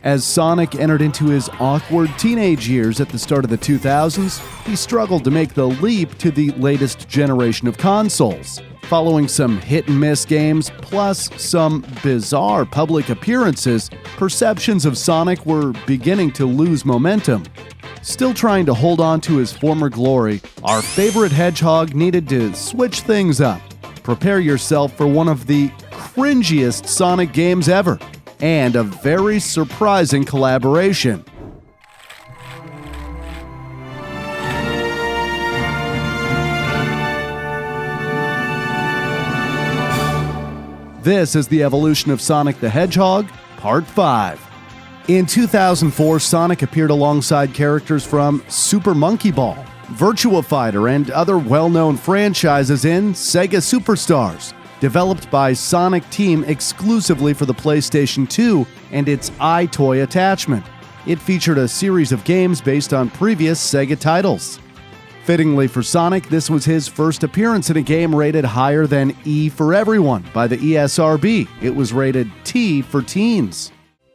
As Sonic entered into his awkward teenage years at the start of the 2000s, he struggled to make the leap to the latest generation of consoles. Following some hit-and-miss games, plus some bizarre public appearances, perceptions of Sonic were beginning to lose momentum. Still trying to hold on to his former glory, our favorite Hedgehog needed to switch things up. Prepare yourself for one of the cringiest Sonic games ever, and a very surprising collaboration. This is the evolution of Sonic the Hedgehog, Part 5. In 2004, Sonic appeared alongside characters from Super Monkey Ball, Virtua Fighter, and other well-known franchises in Sega Superstars, developed by Sonic Team exclusively for the PlayStation 2 and its iToy attachment. It featured a series of games based on previous Sega titles. Fittingly for Sonic, this was his first appearance in a game rated higher than E for Everyone by the ESRB. It was rated T for Teens.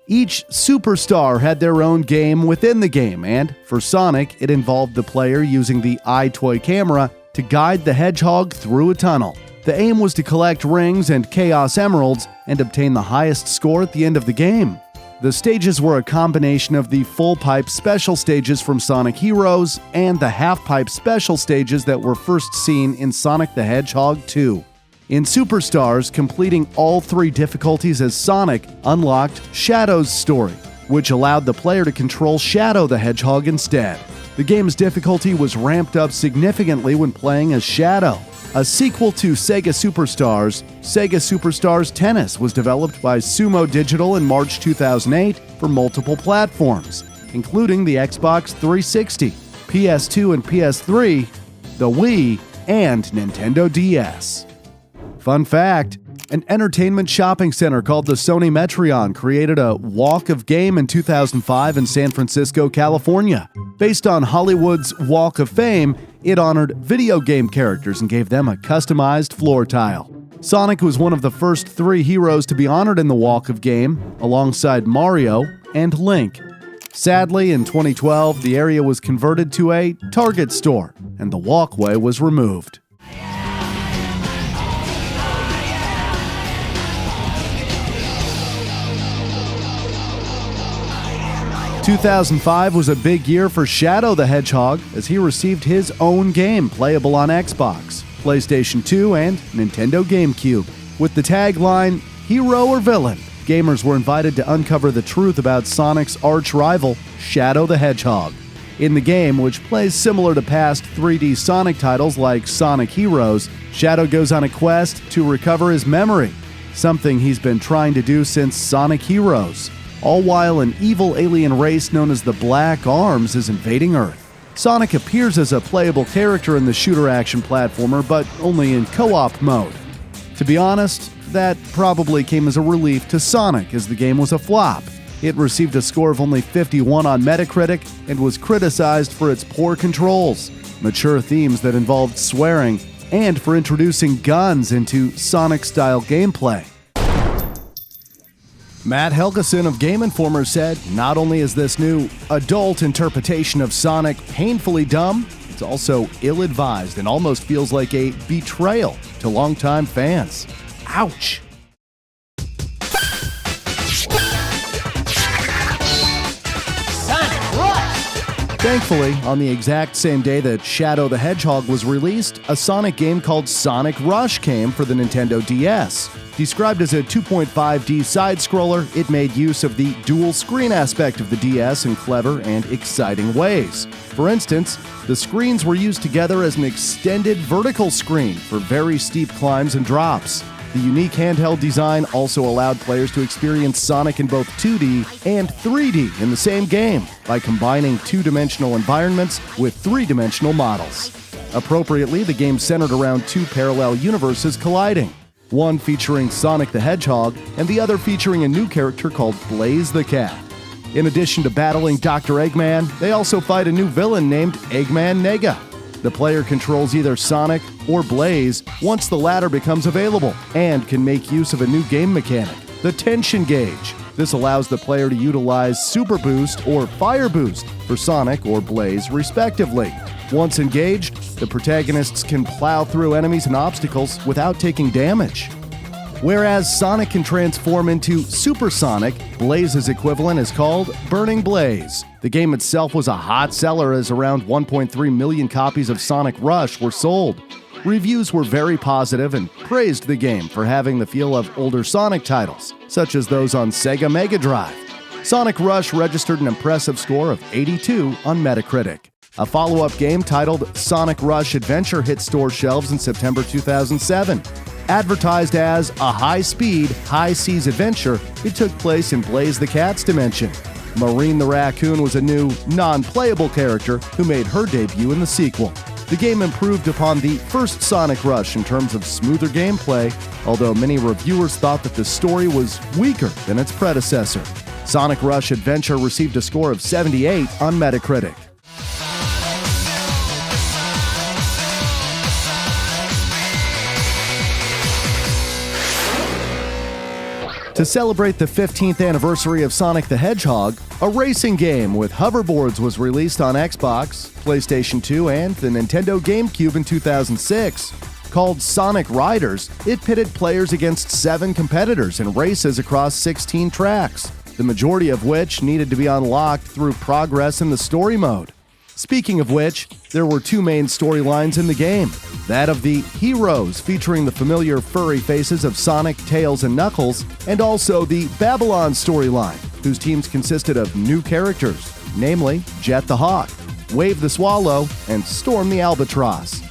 Each superstar had their own game within the game, and for Sonic, it involved the player using the iToy camera to guide the Hedgehog through a tunnel. The aim was to collect rings and Chaos Emeralds and obtain the highest score at the end of the game. The stages were a combination of the full-pipe special stages from Sonic Heroes and the half-pipe special stages that were first seen in Sonic the Hedgehog 2. In Superstars, completing all 3 difficulties as Sonic unlocked Shadow's story, which allowed the player to control Shadow the Hedgehog instead. The game's difficulty was ramped up significantly when playing as Shadow. A sequel to Sega Superstars, Sega Superstars Tennis was developed by Sumo Digital in March 2008 for multiple platforms, including the Xbox 360, PS2 and PS3, the Wii, and Nintendo DS. Fun fact, an entertainment shopping center called the Sony Metreon created a Walk of Game in 2005 in San Francisco, California. Based on Hollywood's Walk of Fame, it honored video game characters and gave them a customized floor tile. Sonic was one of the first 3 heroes to be honored in the Walk of Game, alongside Mario and Link. Sadly, in 2012, the area was converted to a Target store, and the walkway was removed. 2005 was a big year for Shadow the Hedgehog as he received his own game playable on Xbox, PlayStation 2, and Nintendo GameCube. With the tagline, "Hero or Villain," gamers were invited to uncover the truth about Sonic's arch-rival, Shadow the Hedgehog. In the game, which plays similar to past 3D Sonic titles like Sonic Heroes, Shadow goes on a quest to recover his memory, something he's been trying to do since Sonic Heroes, all while an evil alien race known as the Black Arms is invading Earth. Sonic appears as a playable character in the shooter action platformer, but only in co-op mode. To be honest, that probably came as a relief to Sonic, as the game was a flop. It received a score of only 51 on Metacritic and was criticized for its poor controls, mature themes that involved swearing, and for introducing guns into Sonic-style gameplay. Matt Helgeson of Game Informer said, "Not only is this new adult interpretation of Sonic painfully dumb, it's also ill-advised and almost feels like a betrayal to longtime fans." Ouch! Thankfully, on the exact same day that Shadow the Hedgehog was released, a Sonic game called Sonic Rush came for the Nintendo DS. Described as a 2.5D side-scroller, it made use of the dual-screen aspect of the DS in clever and exciting ways. For instance, the screens were used together as an extended vertical screen for very steep climbs and drops. The unique handheld design also allowed players to experience Sonic in both 2D and 3D in the same game by combining two-dimensional environments with three-dimensional models. Appropriately, the game centered around 2 parallel universes colliding, one featuring Sonic the Hedgehog and the other featuring a new character called Blaze the Cat. In addition to battling Dr. Eggman, they also fight a new villain named Eggman Nega. The player controls either Sonic or Blaze once the latter becomes available, and can make use of a new game mechanic, the tension gauge. This allows the player to utilize Super Boost or Fire Boost for Sonic or Blaze, respectively. Once engaged, the protagonists can plow through enemies and obstacles without taking damage. Whereas Sonic can transform into Super Sonic, Blaze's equivalent is called Burning Blaze. The game itself was a hot seller as around 1.3 million copies of Sonic Rush were sold. Reviews were very positive and praised the game for having the feel of older Sonic titles, such as those on Sega Mega Drive. Sonic Rush registered an impressive score of 82 on Metacritic. A follow-up game titled Sonic Rush Adventure hit store shelves in September 2007. Advertised as a high-speed, high-seas adventure, it took place in Blaze the Cat's dimension. Maureen the Raccoon was a new, non-playable character who made her debut in the sequel. The game improved upon the first Sonic Rush in terms of smoother gameplay, although many reviewers thought that the story was weaker than its predecessor. Sonic Rush Adventure received a score of 78 on Metacritic. To celebrate the 15th anniversary of Sonic the Hedgehog, a racing game with hoverboards was released on Xbox, PlayStation 2, and the Nintendo GameCube in 2006. Called Sonic Riders, it pitted players against 7 competitors in races across 16 tracks, the majority of which needed to be unlocked through progress in the story mode. Speaking of which, there were 2 main storylines in the game. That of the Heroes, featuring the familiar furry faces of Sonic, Tails, and Knuckles, and also the Babylon storyline, whose teams consisted of new characters, namely Jet the Hawk, Wave the Swallow, and Storm the Albatross.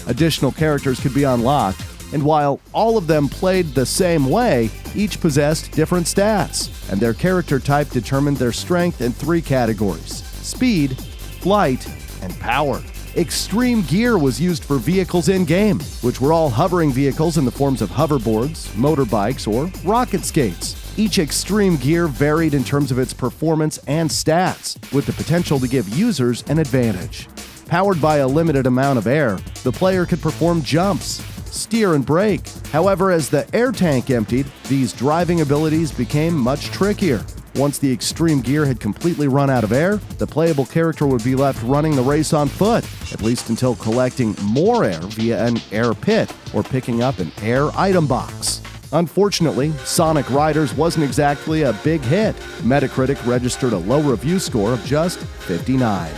Additional characters could be unlocked, and while all of them played the same way, each possessed different stats, and their character type determined their strength in 3 categories: speed, flight, and power. Extreme gear was used for vehicles in-game, which were all hovering vehicles in the forms of hoverboards, motorbikes, or rocket skates. Each extreme gear varied in terms of its performance and stats, with the potential to give users an advantage. Powered by a limited amount of air, the player could perform jumps, steer, and brake. However, as the air tank emptied, these driving abilities became much trickier. Once the extreme gear had completely run out of air, the playable character would be left running the race on foot, at least until collecting more air via an air pit or picking up an air item box. Unfortunately, Sonic Riders wasn't exactly a big hit. Metacritic registered a low review score of just 59.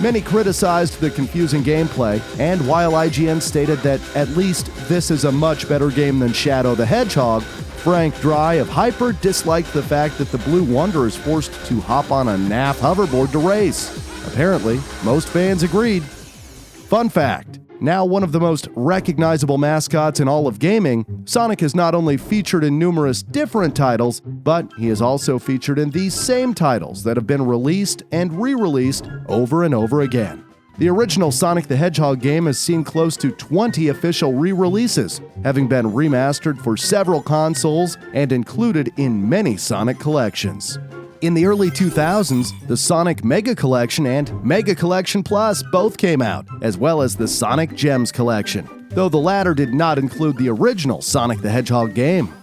Many criticized the confusing gameplay, and while IGN stated that at least this is a much better game than Shadow the Hedgehog, Frank Dry of Hyper disliked the fact that the Blue Wonder is forced to hop on a NAF hoverboard to race. Apparently, most fans agreed. Fun fact: now one of the most recognizable mascots in all of gaming, Sonic is not only featured in numerous different titles, but he is also featured in these same titles that have been released and re-released over and over again. The original Sonic the Hedgehog game has seen close to 20 official re-releases, having been remastered for several consoles and included in many Sonic collections. In the early 2000s, the Sonic Mega Collection and Mega Collection Plus both came out, as well as the Sonic Gems Collection, though the latter did not include the original Sonic the Hedgehog game.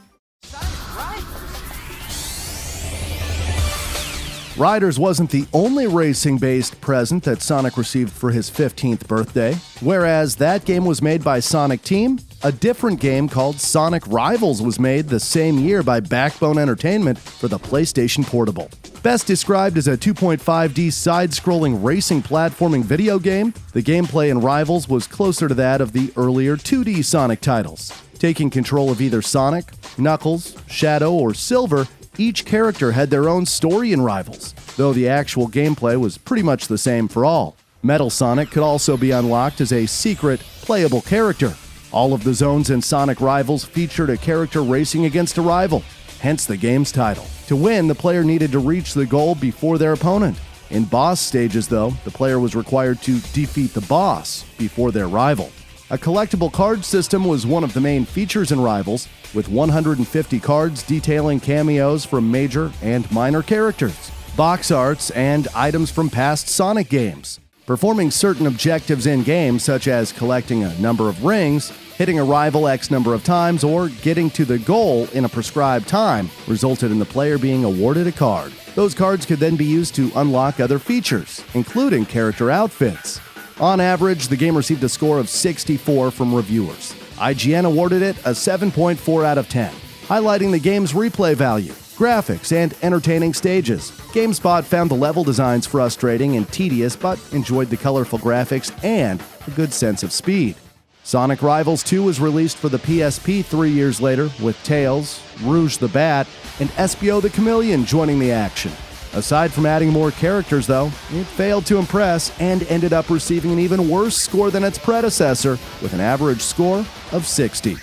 Riders wasn't the only racing-based present that Sonic received for his 15th birthday. Whereas that game was made by Sonic Team, a different game called Sonic Rivals was made the same year by Backbone Entertainment for the PlayStation Portable. Best described as a 2.5D side-scrolling racing platforming video game, the gameplay in Rivals was closer to that of the earlier 2D Sonic titles. Taking control of either Sonic, Knuckles, Shadow, or Silver, each character had their own story in Rivals, though the actual gameplay was pretty much the same for all. Metal Sonic could also be unlocked as a secret, playable character. All of the zones in Sonic Rivals featured a character racing against a rival, hence the game's title. To win, the player needed to reach the goal before their opponent. In boss stages, though, the player was required to defeat the boss before their rival. A collectible card system was one of the main features in Rivals, with 150 cards detailing cameos from major and minor characters, box arts, and items from past Sonic games. Performing certain objectives in-game, such as collecting a number of rings, Hitting a rival X number of times or getting to the goal in a prescribed time resulted in the player being awarded a card. Those cards could then be used to unlock other features, including character outfits. On average, the game received a score of 64 from reviewers. IGN awarded it a 7.4 out of 10, highlighting the game's replay value, graphics, and entertaining stages. GameSpot found the level designs frustrating and tedious, but enjoyed the colorful graphics and a good sense of speed. Sonic Rivals 2 was released for the PSP 3 years later, with Tails, Rouge the Bat, and Espio the Chameleon joining the action. Aside from adding more characters, though, it failed to impress and ended up receiving an even worse score than its predecessor, with an average score of 60.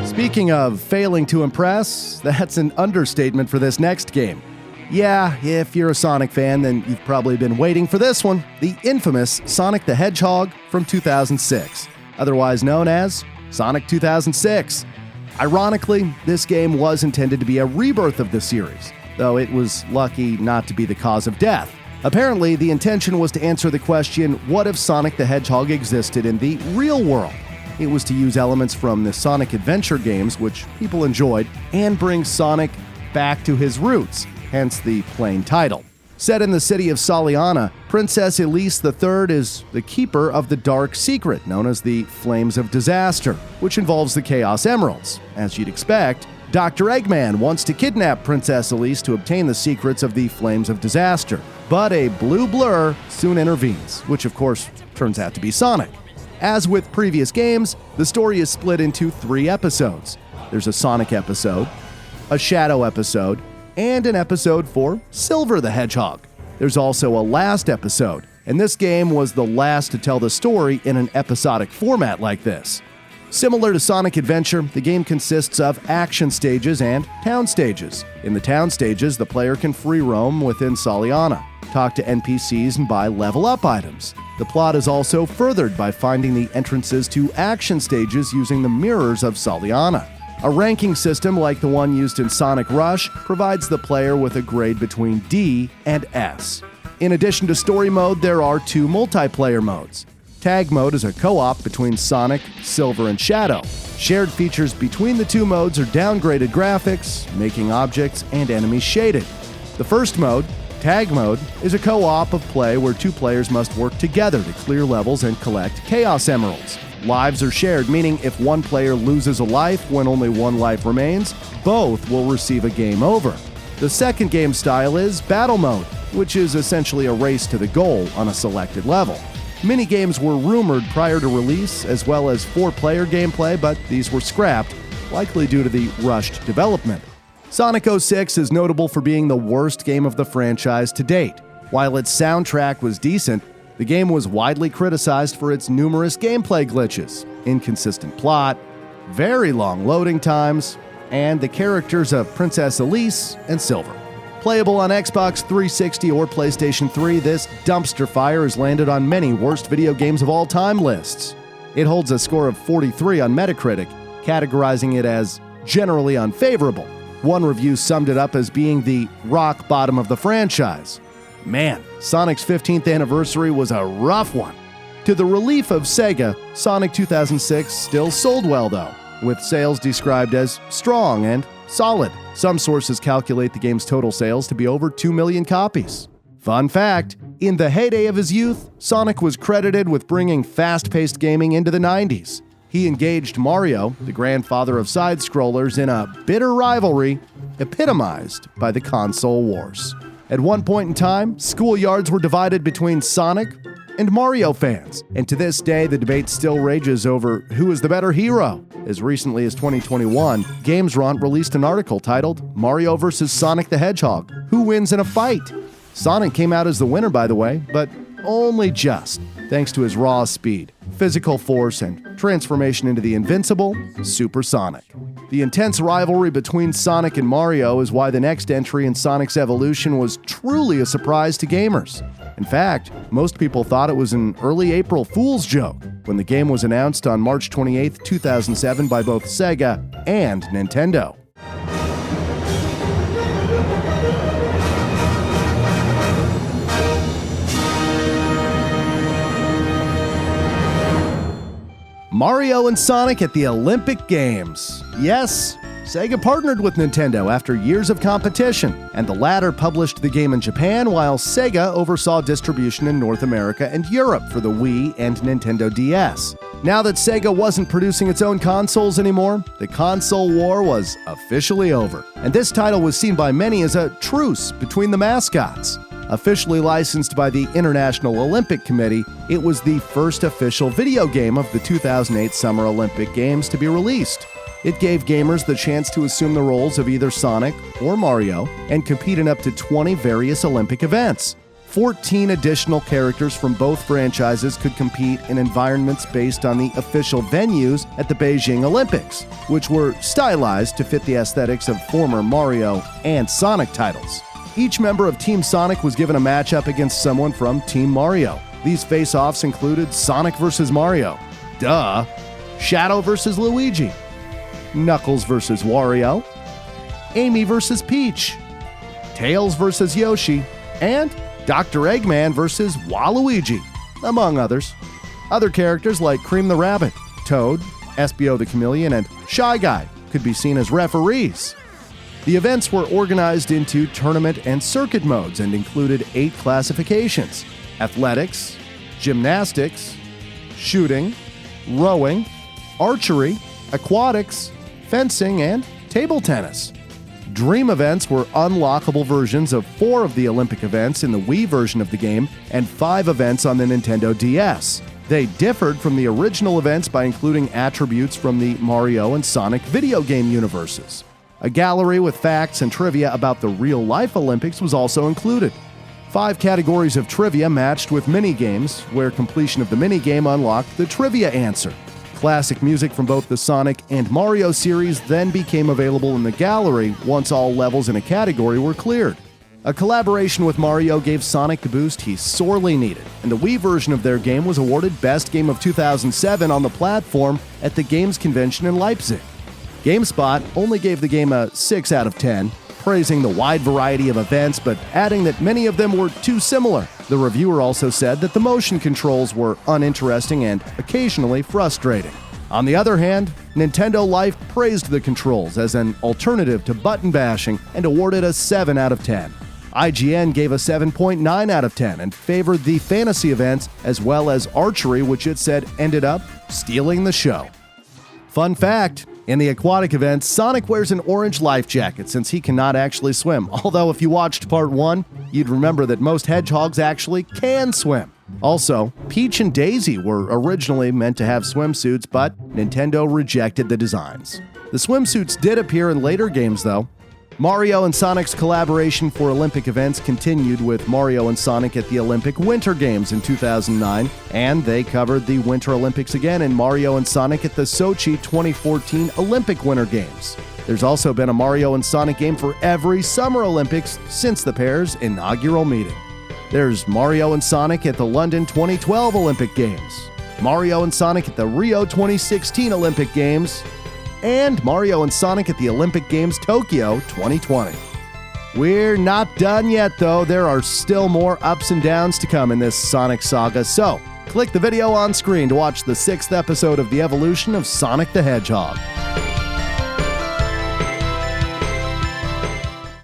Speaking of failing to impress, that's an understatement for this next game. Yeah, if you're a Sonic fan, then you've probably been waiting for this one, the infamous Sonic the Hedgehog from 2006, otherwise known as Sonic 2006. Ironically, this game was intended to be a rebirth of the series, though it was lucky not to be the cause of death. Apparently, the intention was to answer the question, what if Sonic the Hedgehog existed in the real world? It was to use elements from the Sonic Adventure games, which people enjoyed, and bring Sonic back to his roots, hence the plain title. Set in the city of Soliana, Princess Elise III is the keeper of the dark secret known as the Flames of Disaster, which involves the Chaos Emeralds. As you'd expect, Dr. Eggman wants to kidnap Princess Elise to obtain the secrets of the Flames of Disaster, but a blue blur soon intervenes, which of course turns out to be Sonic. As with previous games, the story is split into 3 episodes. There's a Sonic episode, a Shadow episode, and an episode for Silver the Hedgehog. There's also a last episode, and this game was the last to tell the story in an episodic format like this. Similar to Sonic Adventure, the game consists of action stages and town stages. In the town stages, the player can free roam within Soliana, talk to NPCs, and buy level-up items. The plot is also furthered by finding the entrances to action stages using the mirrors of Soliana. A ranking system like the one used in Sonic Rush provides the player with a grade between D and S. In addition to story mode, there are 2 multiplayer modes. Tag mode is a co-op between Sonic, Silver, and Shadow. Shared features between the 2 modes are downgraded graphics, making objects and enemies shaded. The first mode, Tag mode, is a co-op of play where 2 players must work together to clear levels and collect Chaos Emeralds. Lives are shared, meaning if one player loses a life when only 1 life remains, both will receive a game over. The second game style is Battle Mode, which is essentially a race to the goal on a selected level. Minigames were rumored prior to release, as well as 4-player gameplay, but these were scrapped, likely due to the rushed development. Sonic 06 is notable for being the worst game of the franchise to date. While its soundtrack was decent, the game was widely criticized for its numerous gameplay glitches, inconsistent plot, very long loading times, and the characters of Princess Elise and Silver. Playable on Xbox 360 or PlayStation 3, this dumpster fire has landed on many worst video games of all time lists. It holds a score of 43 on Metacritic, categorizing it as generally unfavorable. One review summed it up as being the rock bottom of the franchise. Man, Sonic's 15th anniversary was a rough one. To the relief of Sega, Sonic 2006 still sold well though, with sales described as strong and solid. Some sources calculate the game's total sales to be over 2 million copies. Fun fact, in the heyday of his youth, Sonic was credited with bringing fast-paced gaming into the 90s. He engaged Mario, the grandfather of side-scrollers, in a bitter rivalry epitomized by the console wars. At one point in time, schoolyards were divided between Sonic and Mario fans, and to this day the debate still rages over who is the better hero. As recently as 2021, GamesRant released an article titled Mario vs. Sonic the Hedgehog, Who Wins in a Fight? Sonic came out as the winner, by the way, but only just, thanks to his raw speed, physical force, and transformation into the invincible Super Sonic. The intense rivalry between Sonic and Mario is why the next entry in Sonic's evolution was truly a surprise to gamers. In fact, most people thought it was an early April Fool's joke when the game was announced on March 28, 2007 by both Sega and Nintendo. Mario and Sonic at the Olympic Games. Yes, Sega partnered with Nintendo after years of competition, and the latter published the game in Japan while Sega oversaw distribution in North America and Europe for the Wii and Nintendo DS. Now that Sega wasn't producing its own consoles anymore, the console war was officially over, and this title was seen by many as a truce between the mascots. Officially licensed by the International Olympic Committee, it was the first official video game of the 2008 Summer Olympic Games to be released. It gave gamers the chance to assume the roles of either Sonic or Mario and compete in up to 20 various Olympic events. 14 additional characters from both franchises could compete in environments based on the official venues at the Beijing Olympics, which were stylized to fit the aesthetics of former Mario and Sonic titles. Each member of Team Sonic was given a matchup against someone from Team Mario. These face-offs included Sonic vs. Mario, Shadow vs. Luigi, Knuckles vs. Wario, Amy vs. Peach, Tails vs. Yoshi, and Dr. Eggman vs. Waluigi, among others. Other characters like Cream the Rabbit, Toad, Espio the Chameleon, and Shy Guy could be seen as referees. The events were organized into tournament and circuit modes and included 8 classifications: athletics, gymnastics, shooting, rowing, archery, aquatics, fencing, and table tennis. Dream events were unlockable versions of 4 of the Olympic events in the Wii version of the game and 5 events on the Nintendo DS. They differed from the original events by including attributes from the Mario and Sonic video game universes. A gallery with facts and trivia about the real-life Olympics was also included. 5 categories of trivia matched with mini-games, where completion of the mini-game unlocked the trivia answer. Classic music from both the Sonic and Mario series then became available in the gallery once all levels in a category were cleared. A collaboration with Mario gave Sonic the boost he sorely needed, and the Wii version of their game was awarded Best Game of 2007 on the platform at the Games Convention in Leipzig. GameSpot only gave the game a 6 out of 10, praising the wide variety of events but adding that many of them were too similar. The reviewer also said that the motion controls were uninteresting and occasionally frustrating. On the other hand, Nintendo Life praised the controls as an alternative to button bashing and awarded a 7 out of 10. IGN gave a 7.9 out of 10 and favored the fantasy events as well as archery, which it said ended up stealing the show. Fun fact: in the aquatic event, Sonic wears an orange life jacket since he cannot actually swim, although if you watched Part 1, you'd remember that most hedgehogs actually can swim. Also, Peach and Daisy were originally meant to have swimsuits, but Nintendo rejected the designs. The swimsuits did appear in later games, though. Mario and Sonic's collaboration for Olympic events continued with Mario and Sonic at the Olympic Winter Games in 2009, and they covered the Winter Olympics again in Mario and Sonic at the Sochi 2014 Olympic Winter Games. There's also been a Mario and Sonic game for every Summer Olympics since the pair's inaugural meeting. There's Mario and Sonic at the London 2012 Olympic Games, Mario and Sonic at the Rio 2016 Olympic Games, and Mario and Sonic at the Olympic Games Tokyo 2020. We're not done yet, though. There are still more ups and downs to come in this Sonic saga, so click the video on screen to watch the 6th episode of the evolution of Sonic the Hedgehog.